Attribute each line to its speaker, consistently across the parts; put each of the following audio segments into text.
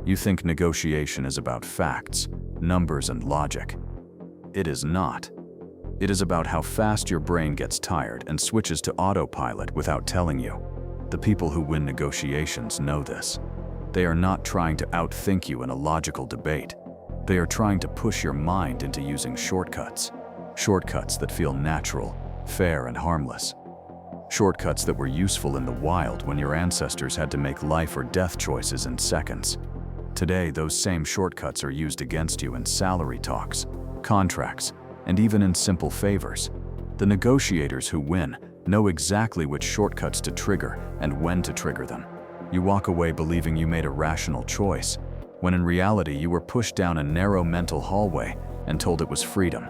Speaker 1: You think negotiation is about facts, numbers, and logic. It is not. It is about how fast your brain gets tired and switches to autopilot without telling you. The people who win negotiations know this. They are not trying to outthink you in a logical debate. They are trying to push your mind into using shortcuts. Shortcuts that feel natural, fair, and harmless. Shortcuts that were useful in the wild when your ancestors had to make life or death choices in seconds. Today, those same shortcuts are used against you in salary talks, contracts, and even in simple favors. The negotiators who win know exactly which shortcuts to trigger and when to trigger them. You walk away believing you made a rational choice, when in reality you were pushed down a narrow mental hallway and told it was freedom.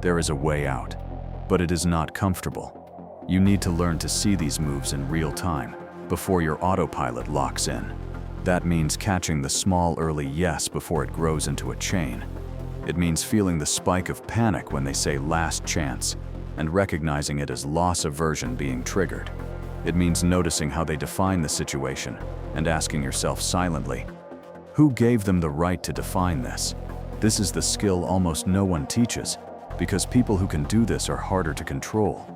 Speaker 1: There is a way out, but it is not comfortable. You need to learn to see these moves in real time before your autopilot locks in. That means catching the small early yes before it grows into a chain. It means feeling the spike of panic when they say last chance and recognizing it as loss aversion being triggered. It means noticing how they define the situation and asking yourself silently, who gave them the right to define this? This is the skill almost no one teaches, because people who can do this are harder to control.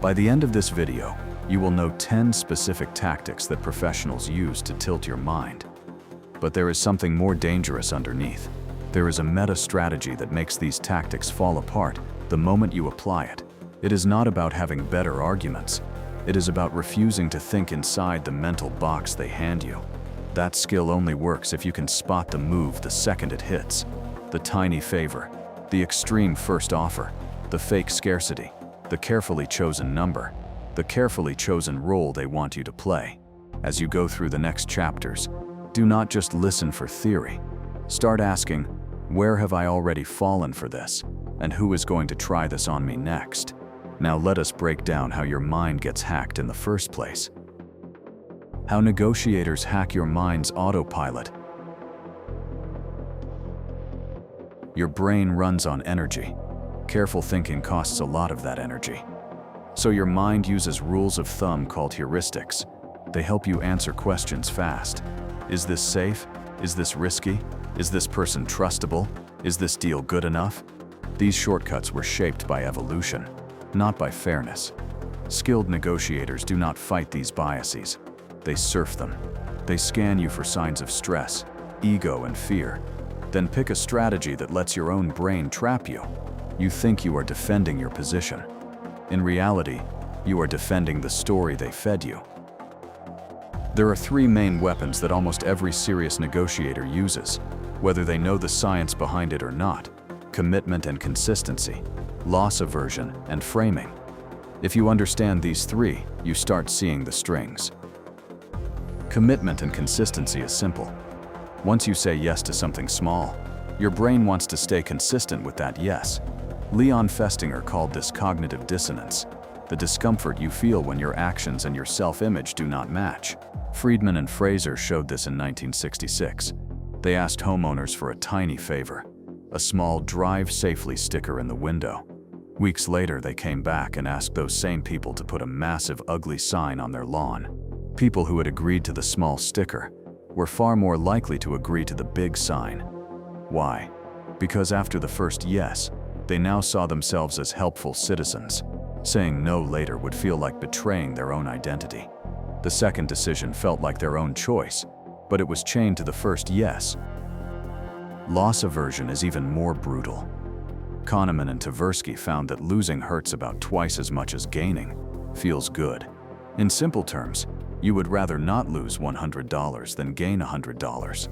Speaker 1: By the end of this video, you will know 10 specific tactics that professionals use to tilt your mind. But there is something more dangerous underneath. There is a meta strategy that makes these tactics fall apart the moment you apply it. It is not about having better arguments. It is about refusing to think inside the mental box they hand you. That skill only works if you can spot the move the second it hits. The tiny favor, the extreme first offer, the fake scarcity, the carefully chosen number, the carefully chosen role they want you to play. As you go through the next chapters, do not just listen for theory. Start asking, where have I already fallen for this? And who is going to try this on me next? Now let us break down how your mind gets hacked in the first place. How negotiators hack your mind's autopilot. Your brain runs on energy. Careful thinking costs a lot of that energy. So your mind uses rules of thumb called heuristics. They help you answer questions fast. Is this safe? Is this risky? Is this person trustable? Is this deal good enough? These shortcuts were shaped by evolution, not by fairness. Skilled negotiators do not fight these biases. They surf them. They scan you for signs of stress, ego, and fear. Then pick a strategy that lets your own brain trap you. You think you are defending your position. In reality, you are defending the story they fed you. There are 3 main weapons that almost every serious negotiator uses, whether they know the science behind it or not: commitment and consistency, loss aversion, and framing. If you understand these 3, you start seeing the strings. Commitment and consistency is simple. Once you say yes to something small, your brain wants to stay consistent with that yes. Leon Festinger called this cognitive dissonance, the discomfort you feel when your actions and your self-image do not match. Friedman and Fraser showed this in 1966. They asked homeowners for a tiny favor, a small "drive safely" sticker in the window. Weeks later, they came back and asked those same people to put a massive, ugly sign on their lawn. People who had agreed to the small sticker were far more likely to agree to the big sign. Why? Because after the first yes, they now saw themselves as helpful citizens. Saying no later would feel like betraying their own identity. The second decision felt like their own choice, but it was chained to the first yes. Loss aversion is even more brutal. Kahneman and Tversky found that losing hurts about twice as much as gaining. Feels good. In simple terms, you would rather not lose $100 than gain $100.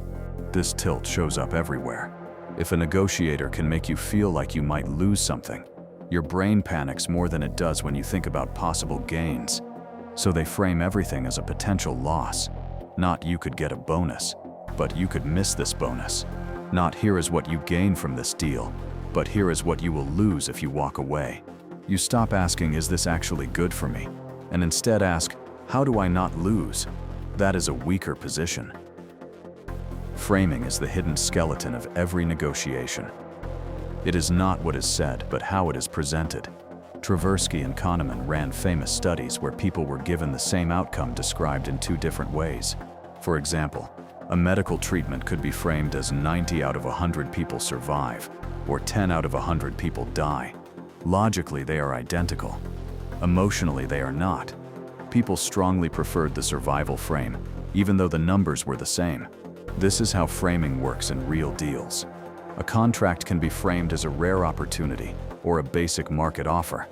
Speaker 1: This tilt shows up everywhere. If a negotiator can make you feel like you might lose something, your brain panics more than it does when you think about possible gains. So they frame everything as a potential loss. Not "you could get a bonus," but "you could miss this bonus." Not "here is what you gain from this deal," but "here is what you will lose if you walk away." You stop asking, "Is this actually good for me?" and instead ask, "How do I not lose?" That is a weaker position. Framing is the hidden skeleton of every negotiation. It is not what is said, but how it is presented. Tversky and Kahneman ran famous studies where people were given the same outcome described in 2 different ways. For example, a medical treatment could be framed as 90 out of 100 people survive, or 10 out of 100 people die. Logically, they are identical. Emotionally, they are not. People strongly preferred the survival frame, even though the numbers were the same. This is how framing works in real deals. A contract can be framed as a rare opportunity or a basic market offer.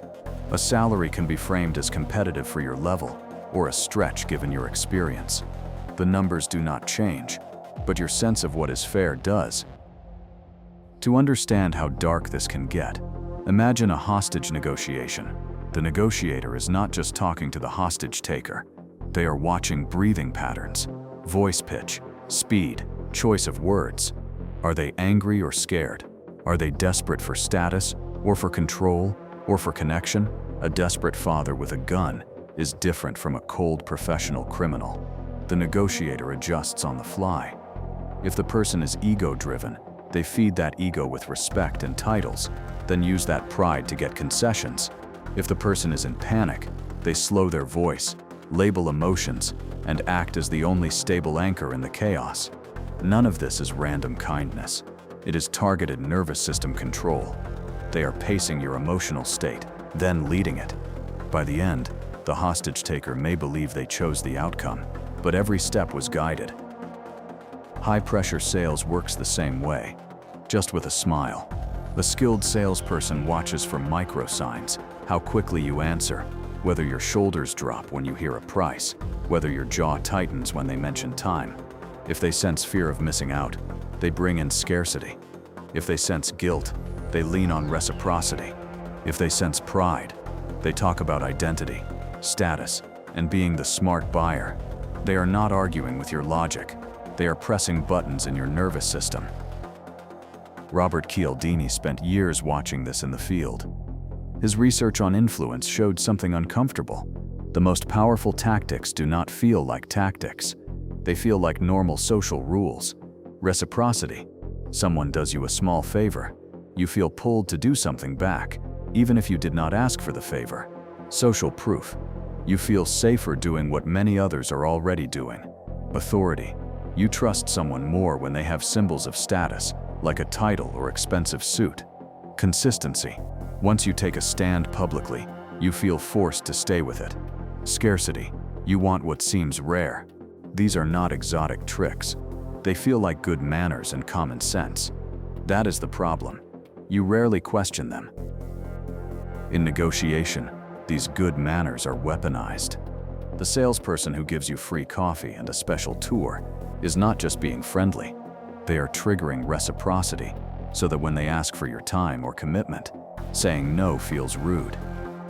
Speaker 1: A salary can be framed as competitive for your level or a stretch given your experience. The numbers do not change, but your sense of what is fair does. To understand how dark this can get, imagine a hostage negotiation. The negotiator is not just talking to the hostage taker. They are watching breathing patterns, voice pitch, speed, choice of words. Are they angry or scared? Are they desperate for status or for control or for connection? A desperate father with a gun is different from a cold professional criminal. The negotiator adjusts on the fly. If the person is ego-driven, they feed that ego with respect and titles, then use that pride to get concessions. If the person is in panic, they slow their voice, label emotions, and act as the only stable anchor in the chaos. None of this is random kindness. It is targeted nervous system control. They are pacing your emotional state, then leading it. By the end, the hostage taker may believe they chose the outcome, but every step was guided. High-pressure sales works the same way, just with a smile. A skilled salesperson watches for micro signs, how quickly you answer, whether your shoulders drop when you hear a price, whether your jaw tightens when they mention time. If they sense fear of missing out, they bring in scarcity. If they sense guilt, they lean on reciprocity. If they sense pride, they talk about identity, status, and being the smart buyer. They are not arguing with your logic. They are pressing buttons in your nervous system. Robert Cialdini spent years watching this in the field. His research on influence showed something uncomfortable. The most powerful tactics do not feel like tactics. They feel like normal social rules. Reciprocity. Someone does you a small favor. You feel pulled to do something back, even if you did not ask for the favor. Social proof. You feel safer doing what many others are already doing. Authority. You trust someone more when they have symbols of status, like a title or expensive suit. Consistency. Once you take a stand publicly, you feel forced to stay with it. Scarcity. You want what seems rare. These are not exotic tricks. They feel like good manners and common sense. That is the problem. You rarely question them. In negotiation, these good manners are weaponized. The salesperson who gives you free coffee and a special tour is not just being friendly. They are triggering reciprocity so that when they ask for your time or commitment, saying no feels rude.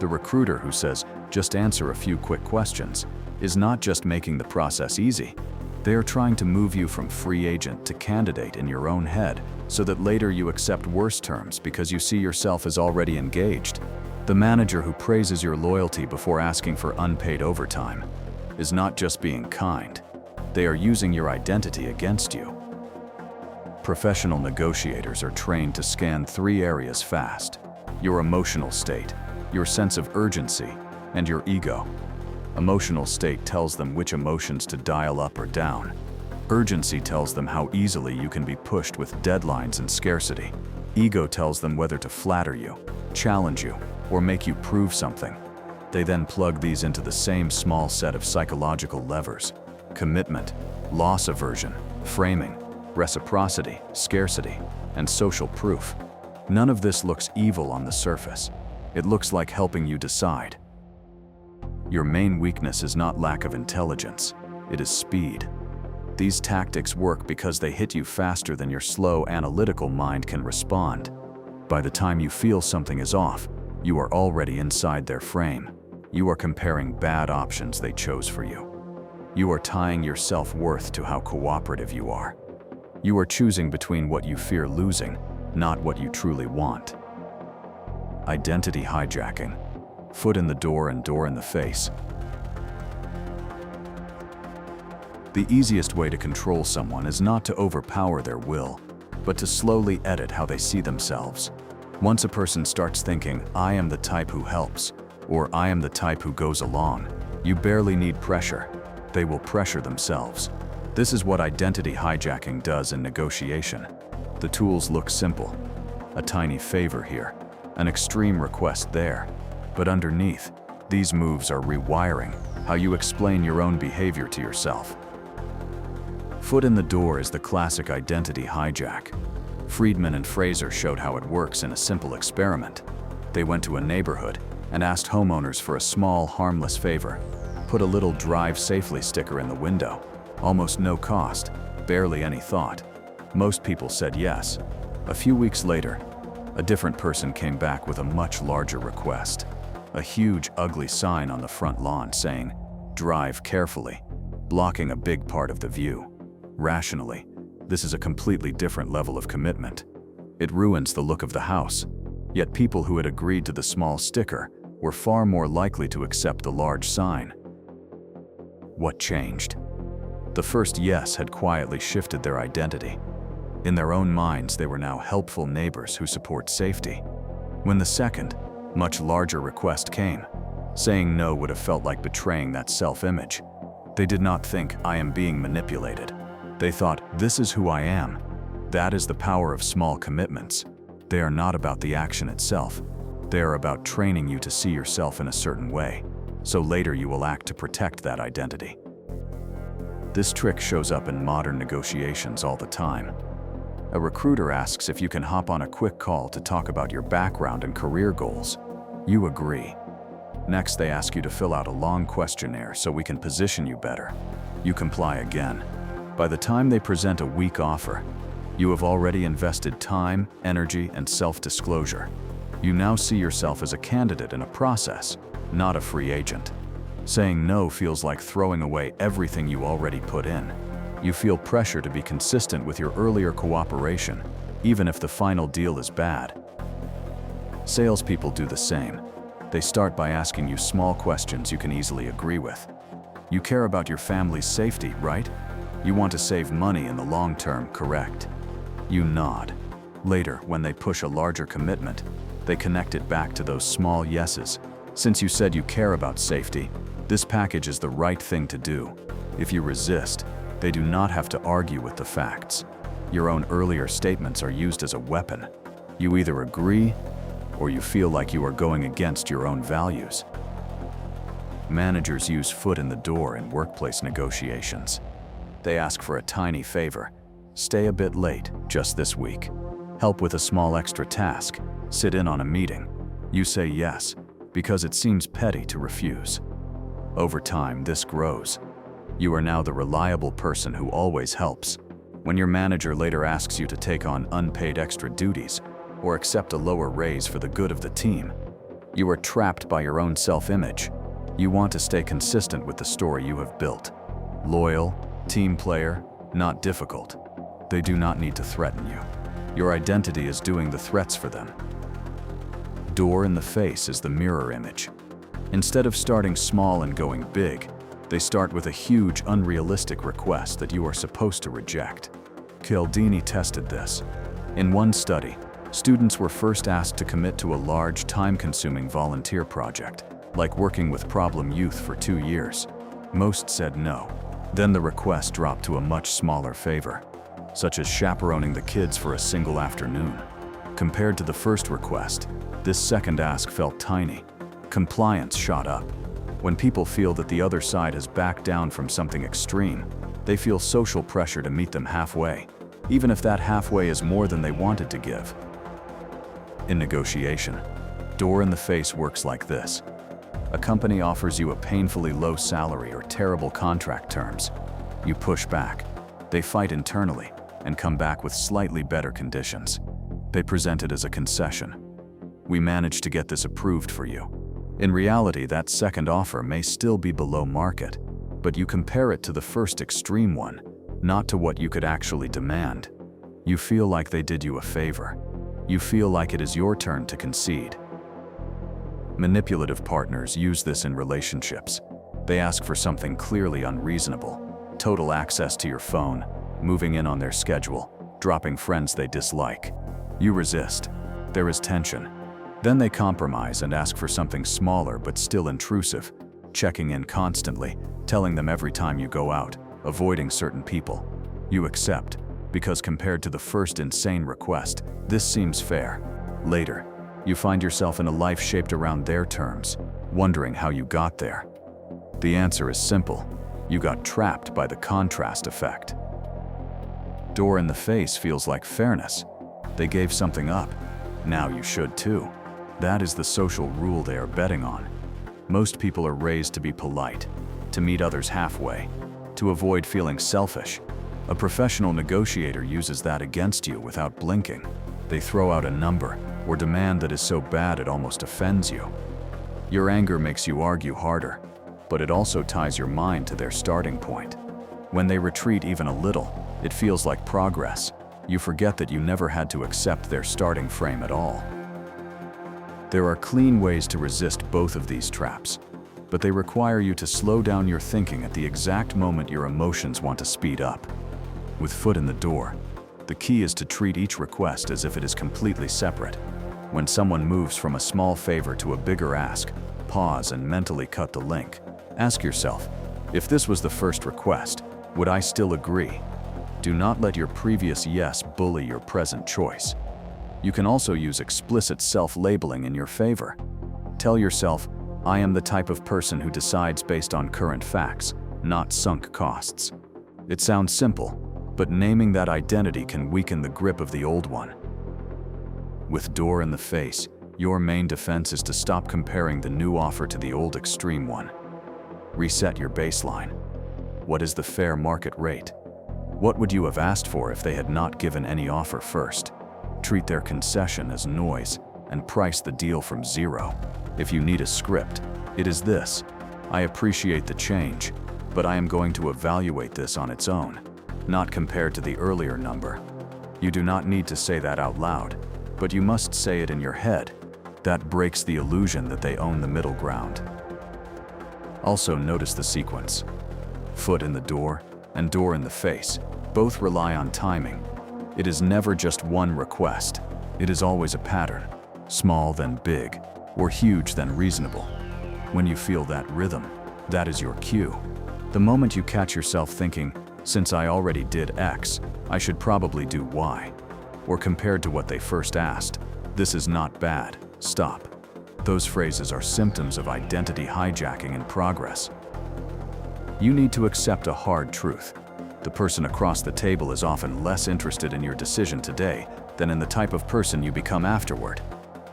Speaker 1: The recruiter who says, "Just answer a few quick questions," is not just making the process easy. They are trying to move you from free agent to candidate in your own head so that later you accept worse terms because you see yourself as already engaged. The manager who praises your loyalty before asking for unpaid overtime is not just being kind. They are using your identity against you. Professional negotiators are trained to scan 3 areas fast: your emotional state, your sense of urgency, and your ego. Emotional state tells them which emotions to dial up or down. Urgency tells them how easily you can be pushed with deadlines and scarcity. Ego tells them whether to flatter you, challenge you, or make you prove something. They then plug these into the same small set of psychological levers: commitment, loss aversion, framing, reciprocity, scarcity, and social proof. None of this looks evil on the surface. It looks like helping you decide. Your main weakness is not lack of intelligence, it is speed. These tactics work because they hit you faster than your slow, analytical mind can respond. By the time you feel something is off, you are already inside their frame. You are comparing bad options they chose for you. You are tying your self-worth to how cooperative you are. You are choosing between what you fear losing, not what you truly want. Identity hijacking. Foot in the door and door in the face. The easiest way to control someone is not to overpower their will, but to slowly edit how they see themselves. Once a person starts thinking, "I am the type who helps," or "I am the type who goes along," you barely need pressure. They will pressure themselves. This is what identity hijacking does in negotiation. The tools look simple. A tiny favor here, an extreme request there. But underneath, these moves are rewiring how you explain your own behavior to yourself. Foot in the door is the classic identity hijack. Friedman and Fraser showed how it works in a simple experiment. They went to a neighborhood and asked homeowners for a small, harmless favor. Put a little "Drive safely" sticker in the window. Almost no cost, barely any thought. Most people said yes. A few weeks later, a different person came back with a much larger request. A huge, ugly sign on the front lawn saying, "Drive carefully," blocking a big part of the view. Rationally, this is a completely different level of commitment. It ruins the look of the house. Yet people who had agreed to the small sticker were far more likely to accept the large sign. What changed? The first yes had quietly shifted their identity. In their own minds, they were now helpful neighbors who support safety. When the second, much larger request came, saying no would have felt like betraying that self-image. They did not think, "I am being manipulated." They thought, "This is who I am." That is the power of small commitments. They are not about the action itself. They are about training you to see yourself in a certain way, so later you will act to protect that identity. This trick shows up in modern negotiations all the time. A recruiter asks if you can hop on a quick call to talk about your background and career goals. You agree. Next, they ask you to fill out a long questionnaire so we can position you better. You comply again. By the time they present a weak offer, you have already invested time, energy, and self-disclosure. You now see yourself as a candidate in a process, not a free agent. Saying no feels like throwing away everything you already put in. You feel pressure to be consistent with your earlier cooperation, even if the final deal is bad. Salespeople do the same. They start by asking you small questions you can easily agree with. You care about your family's safety, right? You want to save money in the long term, correct? You nod. Later, when they push a larger commitment, they connect it back to those small yeses. Since you said you care about safety, this package is the right thing to do. If you resist, they do not have to argue with the facts. Your own earlier statements are used as a weapon. You either agree, or you feel like you are going against your own values. Managers use foot in the door in workplace negotiations. They ask for a tiny favor. Stay a bit late, just this week. Help with a small extra task. Sit in on a meeting. You say yes, because it seems petty to refuse. Over time, this grows. You are now the reliable person who always helps. When your manager later asks you to take on unpaid extra duties or accept a lower raise for the good of the team, you are trapped by your own self-image. You want to stay consistent with the story you have built. Loyal, team player, not difficult. They do not need to threaten you. Your identity is doing the threats for them. Door in the face is the mirror image. Instead of starting small and going big, they start with a huge, unrealistic request that you are supposed to reject. Cialdini tested this. In one study, students were first asked to commit to a large, time-consuming volunteer project, like working with problem youth for 2 years. Most said no. Then the request dropped to a much smaller favor, such as chaperoning the kids for a single afternoon. Compared to the first request, this second ask felt tiny. Compliance shot up. When people feel that the other side has backed down from something extreme, they feel social pressure to meet them halfway, even if that halfway is more than they wanted to give. In negotiation, door in the face works like this. A company offers you a painfully low salary or terrible contract terms. You push back. They fight internally and come back with slightly better conditions. They present it as a concession. We managed to get this approved for you. In reality, that second offer may still be below market, but you compare it to the first extreme one, not to what you could actually demand. You feel like they did you a favor. You feel like it is your turn to concede. Manipulative partners use this in relationships. They ask for something clearly unreasonable: total access to your phone, moving in on their schedule, dropping friends they dislike. You resist. There is tension. Then they compromise and ask for something smaller but still intrusive, checking in constantly, telling them every time you go out, avoiding certain people. You accept, because compared to the first insane request, this seems fair. Later, you find yourself in a life shaped around their terms, wondering how you got there. The answer is simple. You got trapped by the contrast effect. Door in the face feels like fairness. They gave something up. Now you should too. That is the social rule they are betting on. Most people are raised to be polite, to meet others halfway, to avoid feeling selfish. A professional negotiator uses that against you without blinking. They throw out a number or demand that is so bad it almost offends you. Your anger makes you argue harder, but it also ties your mind to their starting point. When they retreat even a little, it feels like progress. You forget that you never had to accept their starting frame at all. There are clean ways to resist both of these traps, but they require you to slow down your thinking at the exact moment your emotions want to speed up. With foot in the door, the key is to treat each request as if it is completely separate. When someone moves from a small favor to a bigger ask, pause and mentally cut the link. Ask yourself, if this was the first request, would I still agree? Do not let your previous yes bully your present choice. You can also use explicit self-labeling in your favor. Tell yourself, I am the type of person who decides based on current facts, not sunk costs. It sounds simple, but naming that identity can weaken the grip of the old one. With door in the face, your main defense is to stop comparing the new offer to the old extreme one. Reset your baseline. What is the fair market rate? What would you have asked for if they had not given any offer first? Treat their concession as noise and price the deal from zero. If you need a script, it is this: I appreciate the change, but I am going to evaluate this on its own, not compared to the earlier number. You do not need to say that out loud, but you must say it in your head. That breaks the illusion that they own the middle ground. Also notice the sequence. Foot in the door and door in the face both rely on timing. It is never just one request. It is always a pattern, small then big, or huge then reasonable. When you feel that rhythm, that is your cue. The moment you catch yourself thinking, since I already did X, I should probably do Y, or compared to what they first asked, this is not bad, stop. Those phrases are symptoms of identity hijacking in progress. You need to accept a hard truth. The person across the table is often less interested in your decision today than in the type of person you become afterward.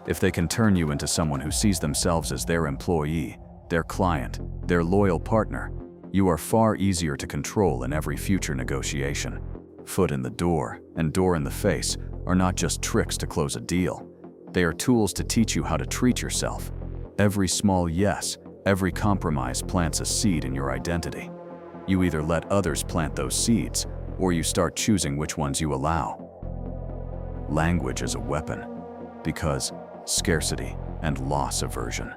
Speaker 1: If they can turn you into someone who sees themselves as their employee, their client, their loyal partner, you are far easier to control in every future negotiation. Foot in the door and door in the face are not just tricks to close a deal. They are tools to teach you how to treat yourself. Every small yes, every compromise plants a seed in your identity. You either let others plant those seeds, or you start choosing which ones you allow. Language is a weapon, because scarcity and loss aversion.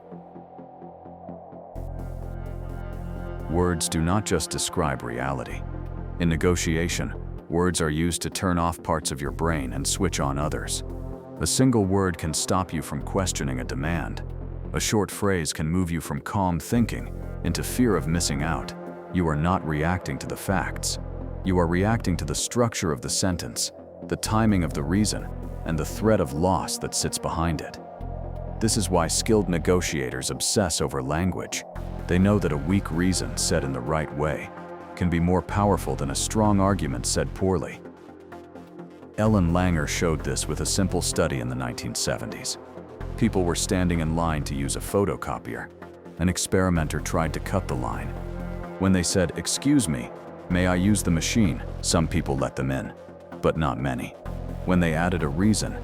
Speaker 1: Words do not just describe reality. In negotiation, words are used to turn off parts of your brain and switch on others. A single word can stop you from questioning a demand. A short phrase can move you from calm thinking into fear of missing out. You are not reacting to the facts. You are reacting to the structure of the sentence, the timing of the reason, and the threat of loss that sits behind it. This is why skilled negotiators obsess over language. They know that a weak reason said in the right way can be more powerful than a strong argument said poorly. Ellen Langer showed this with a simple study in the 1970s. People were standing in line to use a photocopier. An experimenter tried to cut the line. When they said, "Excuse me, may I use the machine?" some people let them in, but not many. When they added a reason,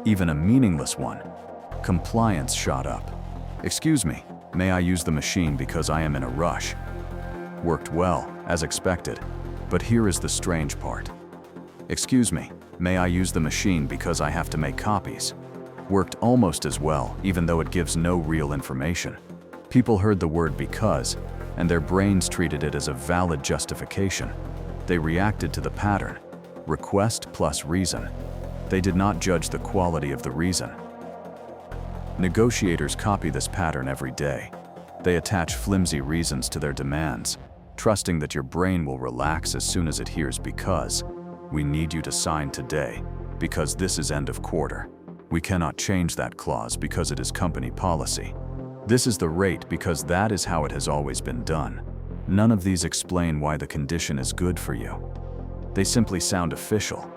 Speaker 1: even a meaningless one, compliance shot up. "Excuse me, may I use the machine because I am in a rush?" Worked well, as expected, but here is the strange part. "Excuse me, may I use the machine because I have to make copies?" Worked almost as well, even though it gives no real information. People heard the word because, and their brains treated it as a valid justification. They reacted to the pattern, request plus reason. They did not judge the quality of the reason. Negotiators copy this pattern every day. They attach flimsy reasons to their demands, trusting that your brain will relax as soon as it hears because. We need you to sign today, because this is end of quarter. We cannot change that clause because it is company policy. This is the rate because that is how it has always been done. None of these explain why the condition is good for you. They simply sound official.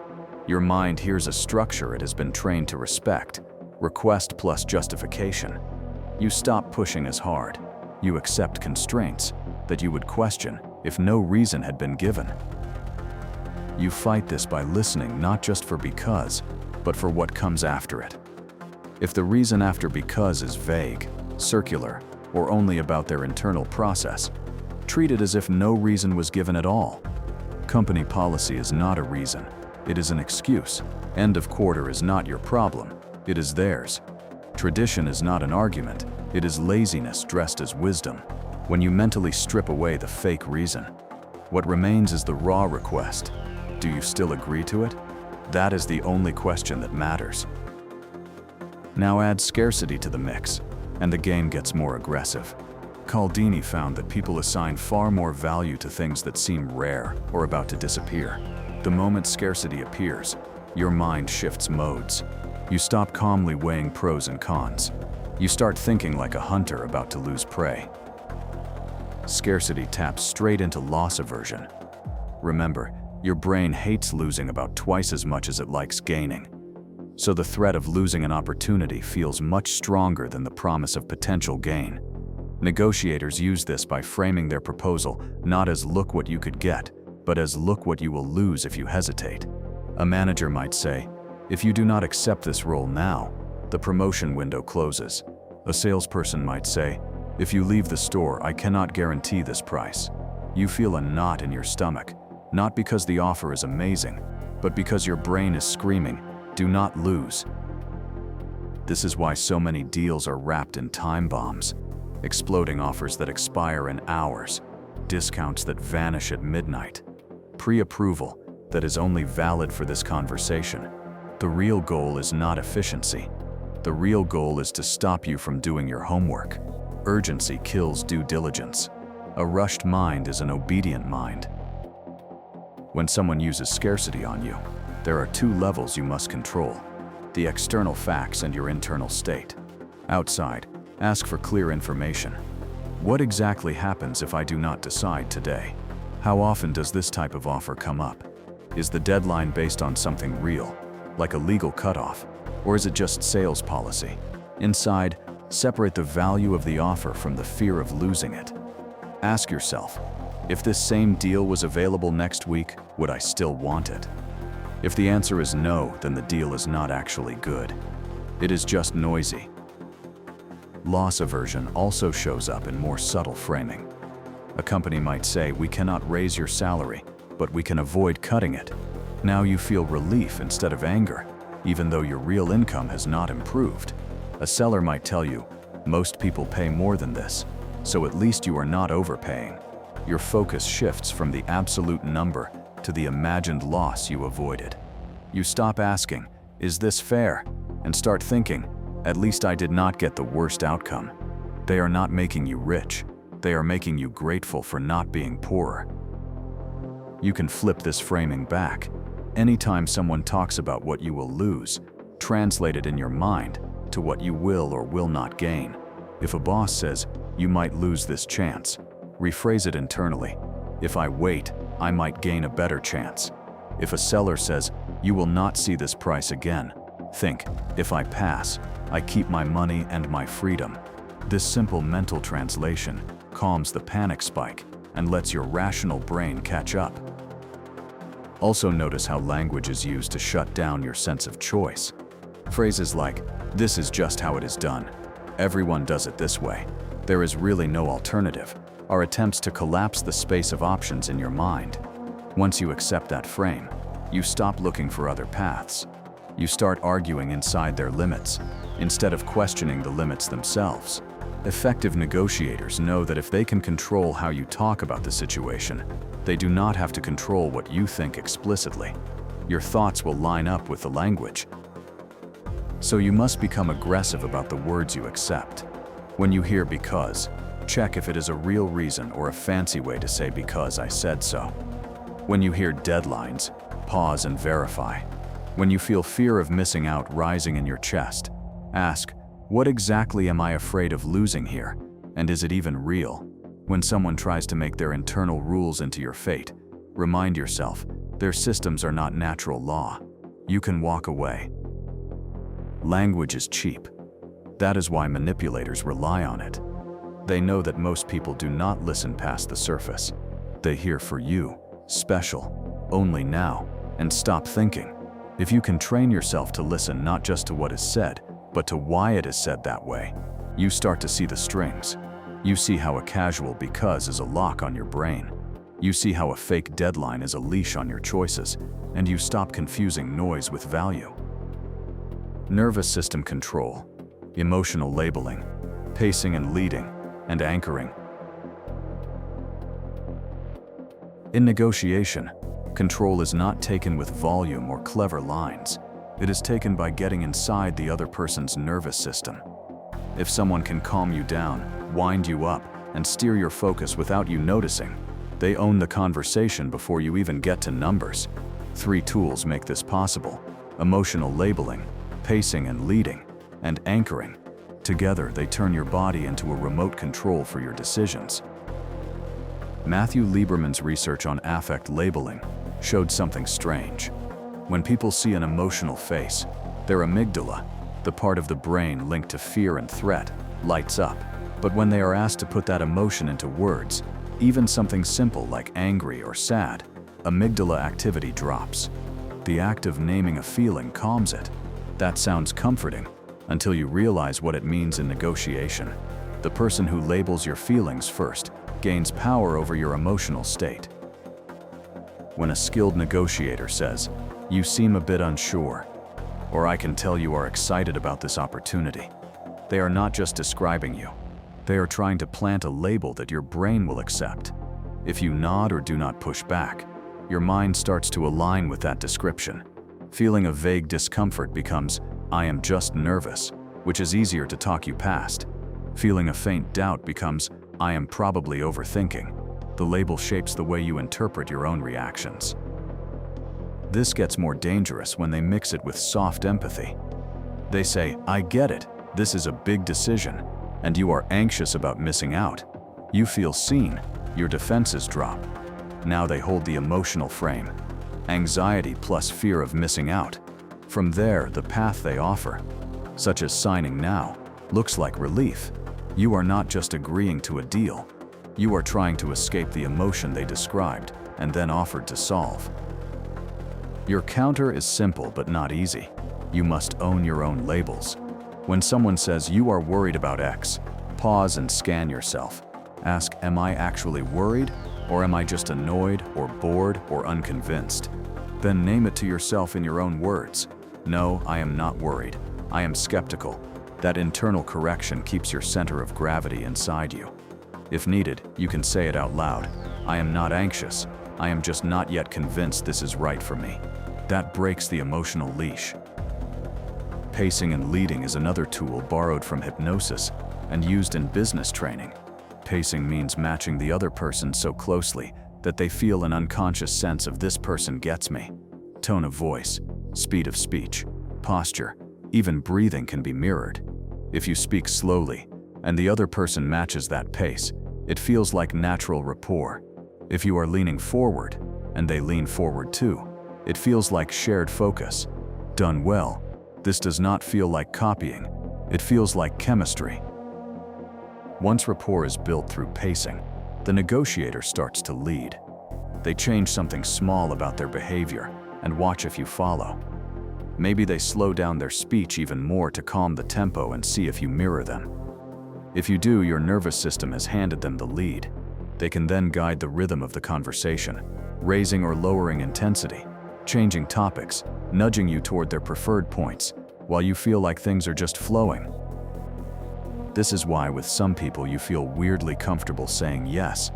Speaker 1: Your mind hears a structure it has been trained to respect, request plus justification. You stop pushing as hard. You accept constraints that you would question if no reason had been given. You fight this by listening not just for because, but for what comes after it. If the reason after because is vague, circular, or only about their internal process, treat it as if no reason was given at all. Company policy is not a reason. It is an excuse. End of quarter is not your problem. It is theirs. Tradition is not an argument. It is laziness dressed as wisdom. When you mentally strip away the fake reason, what remains is the raw request. Do you still agree to it? That is the only question that matters. Now add scarcity to the mix, and the game gets more aggressive. Cialdini found that people assign far more value to things that seem rare or about to disappear. The moment scarcity appears, your mind shifts modes. You stop calmly weighing pros and cons. You start thinking like a hunter about to lose prey. Scarcity taps straight into loss aversion. Remember, your brain hates losing about twice as much as it likes gaining. So the threat of losing an opportunity feels much stronger than the promise of potential gain. Negotiators use this by framing their proposal not as look what you could get, but as look what you will lose if you hesitate. A manager might say, if you do not accept this role now, the promotion window closes. A salesperson might say, if you leave the store, I cannot guarantee this price. You feel a knot in your stomach, not because the offer is amazing, but because your brain is screaming, do not lose. This is why so many deals are wrapped in time bombs, exploding offers that expire in hours, discounts that vanish at midnight, pre-approval that is only valid for this conversation. The real goal is not efficiency. The real goal is to stop you from doing your homework. Urgency kills due diligence. A rushed mind is an obedient mind. When someone uses scarcity on you, there are two levels you must control: the external facts and your internal state. Outside, ask for clear information. What exactly happens if I do not decide today? How often does this type of offer come up? Is the deadline based on something real, like a legal cutoff, or is it just sales policy? Inside, separate the value of the offer from the fear of losing it. Ask yourself, if this same deal was available next week, would I still want it? If the answer is no, then the deal is not actually good. It is just noisy. Loss aversion also shows up in more subtle framing. A company might say, we cannot raise your salary, but we can avoid cutting it. Now you feel relief instead of anger, even though your real income has not improved. A seller might tell you, most people pay more than this, so at least you are not overpaying. Your focus shifts from the absolute number to the imagined loss you avoided. You stop asking, is this fair? And start thinking, at least I did not get the worst outcome. They are not making you rich. They are making you grateful for not being poorer. You can flip this framing back. Anytime someone talks about what you will lose, translate it in your mind to what you will or will not gain. If a boss says, you might lose this chance, rephrase it internally. If I wait, I might gain a better chance. If a seller says, you will not see this price again, think, if I pass, I keep my money and my freedom. This simple mental translation calms the panic spike and lets your rational brain catch up. Also notice how language is used to shut down your sense of choice. Phrases like, this is just how it is done. Everyone does it this way. There is really no alternative, are attempts to collapse the space of options in your mind. Once you accept that frame, you stop looking for other paths. You start arguing inside their limits, instead of questioning the limits themselves. Effective negotiators know that if they can control how you talk about the situation, they do not have to control what you think explicitly. Your thoughts will line up with the language. So you must become aggressive about the words you accept. When you hear because, Check if it is a real reason or a fancy way to say because I said so. When you hear deadlines, pause and verify. When you feel fear of missing out rising in your chest, ask, what exactly am I afraid of losing here? And is it even real? When someone tries to make their internal rules into your fate, remind yourself, their systems are not natural law. You can walk away. Language is cheap. That is why manipulators rely on it. They know that most people do not listen past the surface. They hear for you, special, only now, and stop thinking. If you can train yourself to listen not just to what is said, but to why it is said that way, you start to see the strings. You see how a casual because is a lock on your brain. You see how a fake deadline is a leash on your choices, and you stop confusing noise with value. Nervous system control, emotional labeling, pacing and leading, and anchoring. In negotiation, control is not taken with volume or clever lines. It is taken by getting inside the other person's nervous system. If someone can calm you down, wind you up, and steer your focus without you noticing, they own the conversation before you even get to numbers. 3 tools make this possible: emotional labeling, pacing and leading, and anchoring. Together, they turn your body into a remote control for your decisions. Matthew Lieberman's research on affect labeling showed something strange. When people see an emotional face, their amygdala, the part of the brain linked to fear and threat, lights up. But when they are asked to put that emotion into words, even something simple like angry or sad, amygdala activity drops. The act of naming a feeling calms it. That sounds comforting until you realize what it means in negotiation. The person who labels your feelings first gains power over your emotional state. When a skilled negotiator says, "You seem a bit unsure," or "I can tell you are excited about this opportunity," they are not just describing you. They are trying to plant a label that your brain will accept. If you nod or do not push back, your mind starts to align with that description. Feeling a vague discomfort becomes, "I am just nervous," which is easier to talk you past. Feeling a faint doubt becomes, "I am probably overthinking." The label shapes the way you interpret your own reactions. This gets more dangerous when they mix it with soft empathy. They say, "I get it, this is a big decision," and you are anxious about missing out. You feel seen, your defenses drop. Now they hold the emotional frame. Anxiety plus fear of missing out. From there, the path they offer, such as signing now, looks like relief. You are not just agreeing to a deal. You are trying to escape the emotion they described and then offered to solve. Your counter is simple but not easy. You must own your own labels. When someone says you are worried about X, pause and scan yourself. Ask, am I actually worried, or am I just annoyed or bored or unconvinced? Then name it to yourself in your own words. No, I am not worried. I am skeptical. That internal correction keeps your center of gravity inside you. If needed, you can say it out loud. I am not anxious. I am just not yet convinced this is right for me. That breaks the emotional leash. Pacing and leading is another tool borrowed from hypnosis and used in business training. Pacing means matching the other person so closely that they feel an unconscious sense of "this person gets me." Tone of voice, speed of speech, posture, even breathing can be mirrored. If you speak slowly and the other person matches that pace, it feels like natural rapport. If you are leaning forward and they lean forward too, it feels like shared focus. Done well, this does not feel like copying. It feels like chemistry. Once rapport is built through pacing, the negotiator starts to lead. They change something small about their behavior and watch if you follow. Maybe they slow down their speech even more to calm the tempo and see if you mirror them. If you do, your nervous system has handed them the lead. They can then guide the rhythm of the conversation, raising or lowering intensity, changing topics, nudging you toward their preferred points, while you feel like things are just flowing. This is why with some people you feel weirdly comfortable saying yes.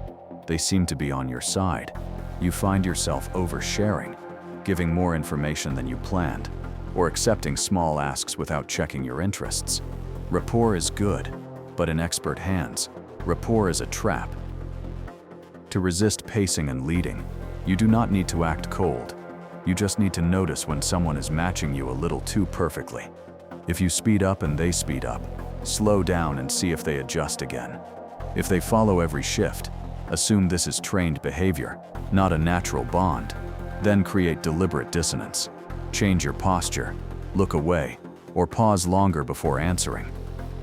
Speaker 1: They seem to be on your side. You find yourself oversharing, giving more information than you planned, or accepting small asks without checking your interests. Rapport is good, but in expert hands, Rapport is a trap. To resist pacing and leading, you do not need to act cold. You just need to notice when someone is matching you a little too perfectly. If you speed up and they speed up, slow down and see if they adjust again. If they follow every shift, assume this is trained behavior, not a natural bond. Then create deliberate dissonance. Change your posture, look away, or pause longer before answering.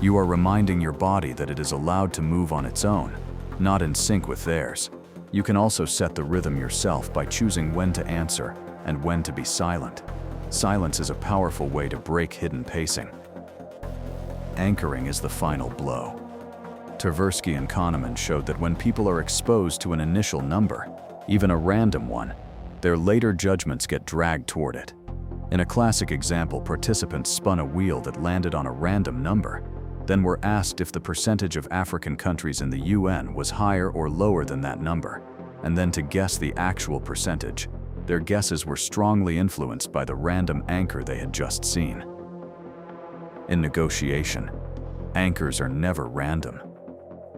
Speaker 1: You are reminding your body that it is allowed to move on its own, not in sync with theirs. You can also set the rhythm yourself by choosing when to answer and when to be silent. Silence is a powerful way to break hidden pacing. Anchoring is the final blow. Tversky and Kahneman showed that when people are exposed to an initial number, even a random one, their later judgments get dragged toward it. In a classic example, participants spun a wheel that landed on a random number, then were asked if the percentage of African countries in the UN was higher or lower than that number, and then to guess the actual percentage. Their guesses were strongly influenced by the random anchor they had just seen. In negotiation, anchors are never random.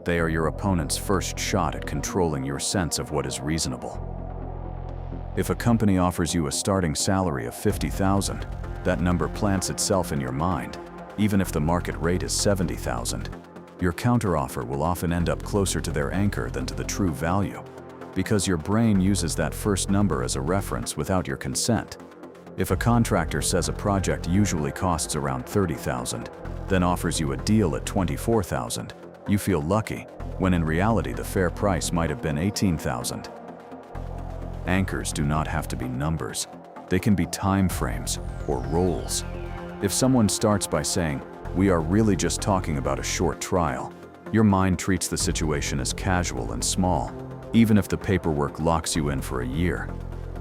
Speaker 1: They are your opponent's first shot at controlling your sense of what is reasonable. If a company offers you a starting salary of $50,000, that number plants itself in your mind, even if the market rate is $70,000. Your counteroffer will often end up closer to their anchor than to the true value, because your brain uses that first number as a reference without your consent. If a contractor says a project usually costs around $30,000, then offers you a deal at $24,000, you feel lucky, when in reality the fair price might have been $18,000. Anchors do not have to be numbers. They can be time frames or roles. If someone starts by saying, "We are really just talking about a short trial," your mind treats the situation as casual and small, even if the paperwork locks you in for a year.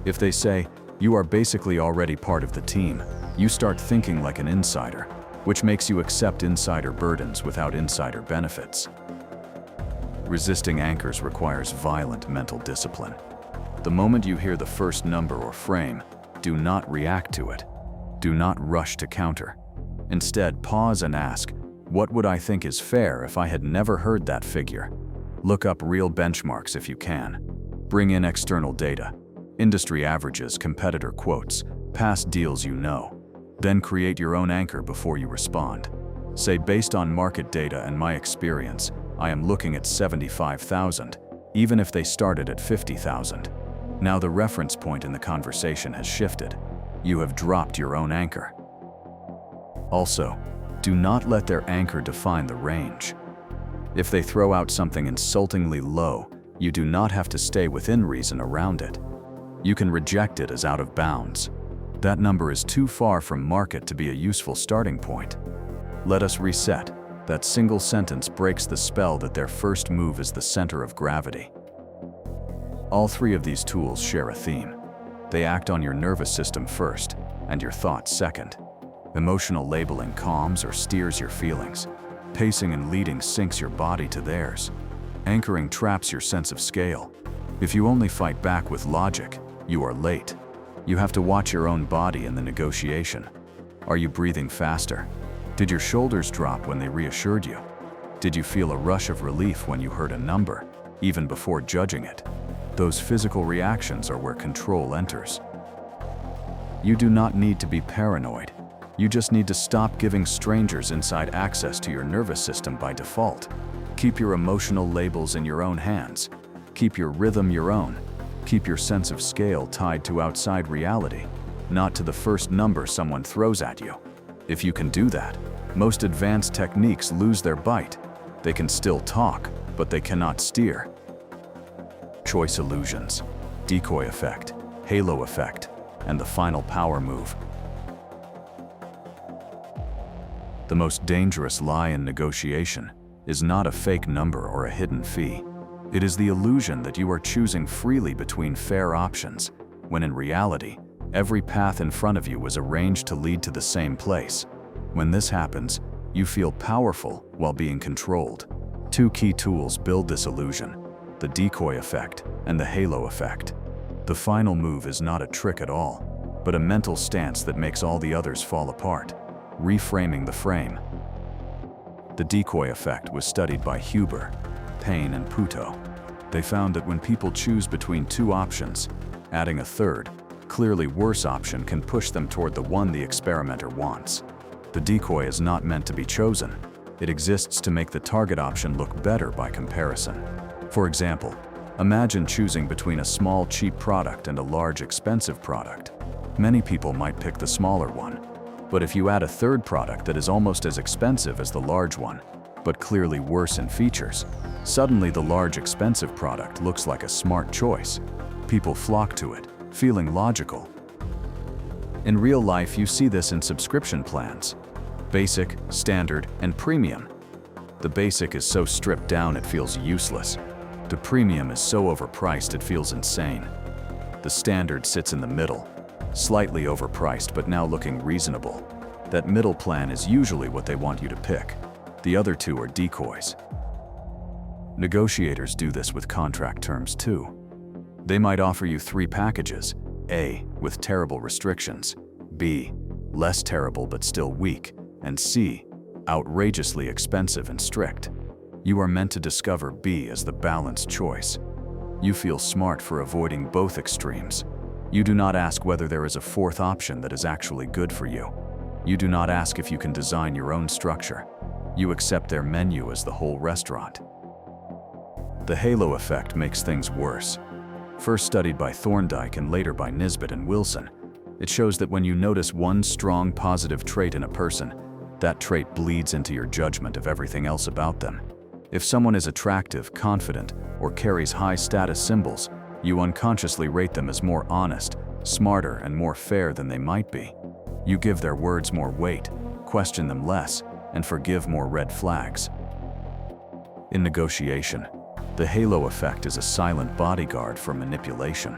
Speaker 1: If they say, "You are basically already part of the team," you start thinking like an insider, which makes you accept insider burdens without insider benefits. Resisting anchors requires violent mental discipline. The moment you hear the first number or frame, do not react to it. Do not rush to counter. Instead, pause and ask, what would I think is fair if I had never heard that figure? Look up real benchmarks if you can. Bring in external data, industry averages, competitor quotes, past deals you know. Then create your own anchor before you respond. Say, based on market data and my experience, I am looking at 75,000, even if they started at 50,000. Now the reference point in the conversation has shifted. You have dropped your own anchor. Also, do not let their anchor define the range. If they throw out something insultingly low, you do not have to stay within reason around it. You can reject it as out of bounds. That number is too far from market to be a useful starting point. Let us reset. That single sentence breaks the spell that their first move is the center of gravity. All three of these tools share a theme. They act on your nervous system first, and your thoughts second. Emotional labeling calms or steers your feelings. Pacing and leading syncs your body to theirs. Anchoring traps your sense of scale. If you only fight back with logic, you are late. You have to watch your own body in the negotiation. Are you breathing faster? Did your shoulders drop when they reassured you? Did you feel a rush of relief when you heard a number, even before judging it? Those physical reactions are where control enters. You do not need to be paranoid. You just need to stop giving strangers inside access to your nervous system by default. Keep your emotional labels in your own hands. Keep your rhythm your own. Keep your sense of scale tied to outside reality, not to the first number someone throws at you. If you can do that, most advanced techniques lose their bite. They can still talk, but they cannot steer. Choice illusions, decoy effect, halo effect, and the final power move. The most dangerous lie in negotiation is not a fake number or a hidden fee. It is the illusion that you are choosing freely between fair options, when in reality, every path in front of you was arranged to lead to the same place. When this happens, you feel powerful while being controlled. Two key tools build this illusion: the decoy effect and the halo effect. The final move is not a trick at all, but a mental stance that makes all the others fall apart. Reframing the frame. The decoy effect was studied by Huber. pain, and puto. They found that when people choose between two options, adding a third, clearly worse option can push them toward the one the experimenter wants. The decoy is not meant to be chosen. It exists to make the target option look better by comparison. For example, imagine choosing between a small cheap product and a large expensive product. Many people might pick the smaller one. But if you add a third product that is almost as expensive as the large one, but clearly worse in features, suddenly the large expensive product looks like a smart choice. People flock to it, feeling logical. In real life, you see this in subscription plans: basic, standard, and premium. The basic is so stripped down it feels useless. The premium is so overpriced it feels insane. The standard sits in the middle, slightly overpriced but now looking reasonable. That middle plan is usually what they want you to pick. The other two are decoys. Negotiators do this with contract terms too. They might offer you 3 packages: A, with terrible restrictions; B, less terrible but still weak; and C, outrageously expensive and strict. You are meant to discover B as the balanced choice. You feel smart for avoiding both extremes. You do not ask whether there is a fourth option that is actually good for you. You do not ask if you can design your own structure. You accept their menu as the whole restaurant. The halo effect makes things worse. First studied by Thorndike and later by Nisbet and Wilson, it shows that when you notice one strong positive trait in a person, that trait bleeds into your judgment of everything else about them. If someone is attractive, confident, or carries high status symbols, you unconsciously rate them as more honest, smarter, and more fair than they might be. You give their words more weight, question them less, and forgive more red flags. In negotiation, the halo effect is a silent bodyguard for manipulation.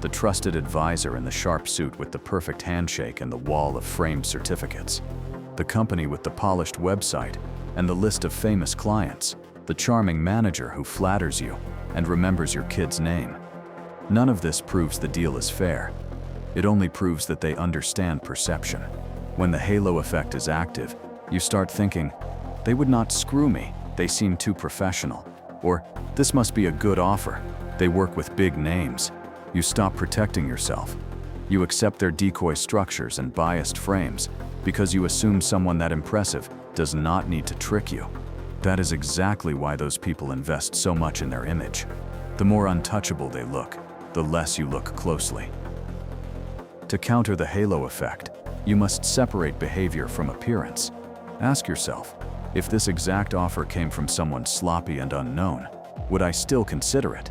Speaker 1: The trusted advisor in the sharp suit with the perfect handshake and the wall of framed certificates. The company with the polished website and the list of famous clients. The charming manager who flatters you and remembers your kid's name. None of this proves the deal is fair. It only proves that they understand perception. When the halo effect is active, you start thinking, they would not screw me, they seem too professional. Or, this must be a good offer, they work with big names. You stop protecting yourself. You accept their decoy structures and biased frames because you assume someone that impressive does not need to trick you. That is exactly why those people invest so much in their image. The more untouchable they look, the less you look closely. To counter the halo effect, you must separate behavior from appearance. Ask yourself, if this exact offer came from someone sloppy and unknown, would I still consider it?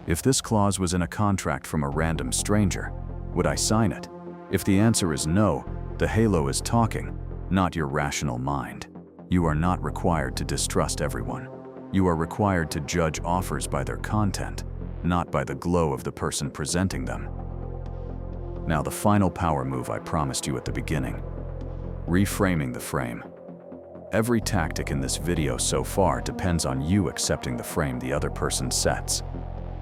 Speaker 1: If this clause was in a contract from a random stranger, would I sign it? If the answer is no, the halo is talking, not your rational mind. You are not required to distrust everyone. You are required to judge offers by their content, not by the glow of the person presenting them. Now the final power move I promised you at the beginning. Reframing the frame. Every tactic in this video so far depends on you accepting the frame the other person sets.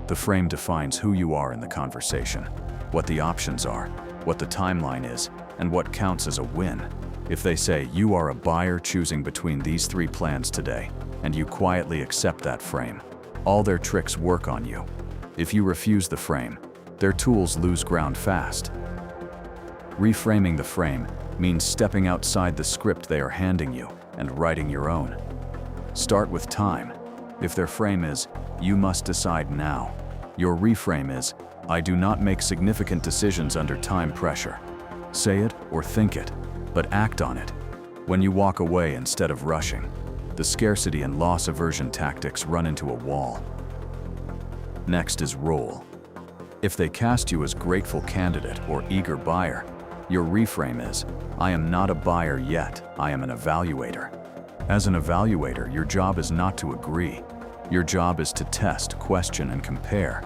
Speaker 1: The frame defines who you are in the conversation, what the options are, what the timeline is, and what counts as a win. If they say you are a buyer choosing between these 3 plans today, and you quietly accept that frame, all their tricks work on you. If you refuse the frame, their tools lose ground fast. Reframing the frame means stepping outside the script they are handing you and writing your own. Start with time. If their frame is, you must decide now, your reframe is, I do not make significant decisions under time pressure. Say it or think it, but act on it. When you walk away instead of rushing, the scarcity and loss aversion tactics run into a wall. Next is role. If they cast you as grateful candidate or eager buyer, your reframe is, I am not a buyer yet, I am an evaluator. As an evaluator, your job is not to agree. Your job is to test, question, and compare.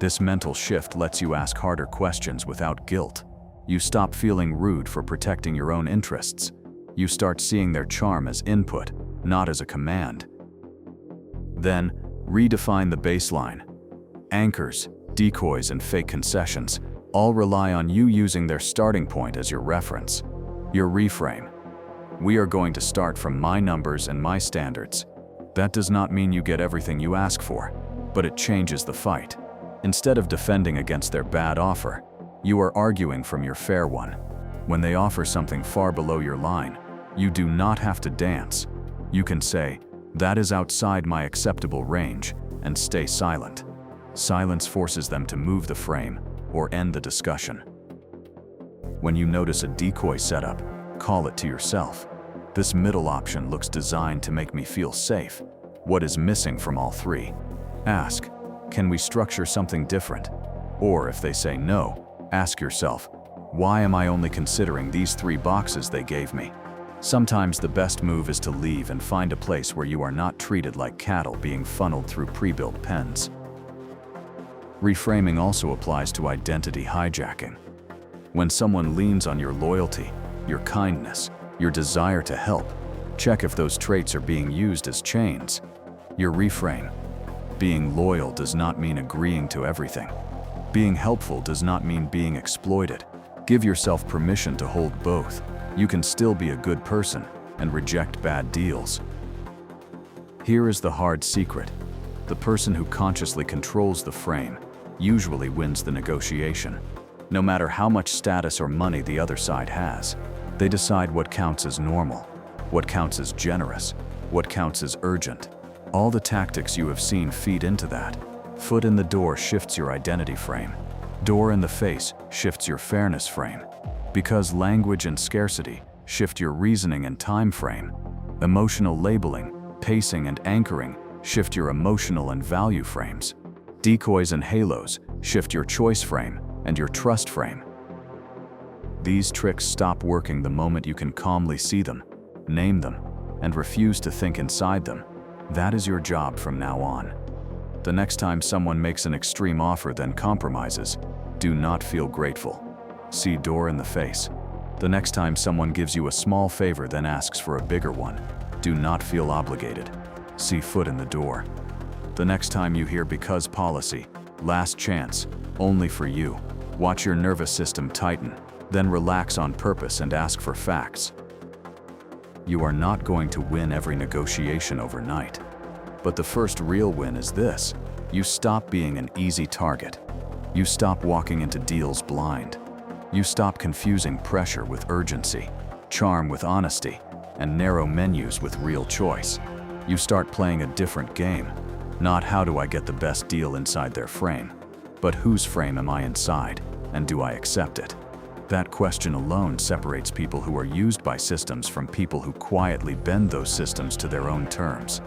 Speaker 1: This mental shift lets you ask harder questions without guilt. You stop feeling rude for protecting your own interests. You start seeing their charm as input, not as a command. Then, redefine the baseline. Anchors, decoys, and fake concessions all rely on you using their starting point as your reference. Your reframe. We are going to start from my numbers and my standards. That does not mean you get everything you ask for, but it changes the fight. Instead of defending against their bad offer, you are arguing from your fair one. When they offer something far below your line, you do not have to dance. You can say, "That is outside my acceptable range," and stay silent. Silence forces them to move the frame or end the discussion. When you notice a decoy setup, call it to yourself. This middle option looks designed to make me feel safe. What is missing from all three? Ask, can we structure something different? Or if they say no, ask yourself, why am I only considering these 3 boxes they gave me? Sometimes the best move is to leave and find a place where you are not treated like cattle being funneled through pre-built pens. Reframing also applies to identity hijacking. When someone leans on your loyalty, your kindness, your desire to help, check if those traits are being used as chains. Your reframe. Being loyal does not mean agreeing to everything. Being helpful does not mean being exploited. Give yourself permission to hold both. You can still be a good person and reject bad deals. Here is the hard secret. The person who consciously controls the frame usually wins the negotiation. No matter how much status or money the other side has, they decide what counts as normal, what counts as generous, what counts as urgent. All the tactics you have seen feed into that. Foot in the door shifts your identity frame. Door in the face shifts your fairness frame. Because language and scarcity shift your reasoning and time frame. Emotional labeling, pacing, and anchoring shift your emotional and value frames. Decoys and halos shift your choice frame and your trust frame. These tricks stop working the moment you can calmly see them, name them, and refuse to think inside them. That is your job from now on. The next time someone makes an extreme offer then compromises, do not feel grateful. See door in the face. The next time someone gives you a small favor then asks for a bigger one, do not feel obligated. See foot in the door. The next time you hear because policy, last chance, only for you, watch your nervous system tighten, then relax on purpose and ask for facts. You are not going to win every negotiation overnight. But the first real win is this: you stop being an easy target. You stop walking into deals blind. You stop confusing pressure with urgency, charm with honesty, and narrow menus with real choice. You start playing a different game. Not how do I get the best deal inside their frame, but whose frame am I inside, and do I accept it? That question alone separates people who are used by systems from people who quietly bend those systems to their own terms.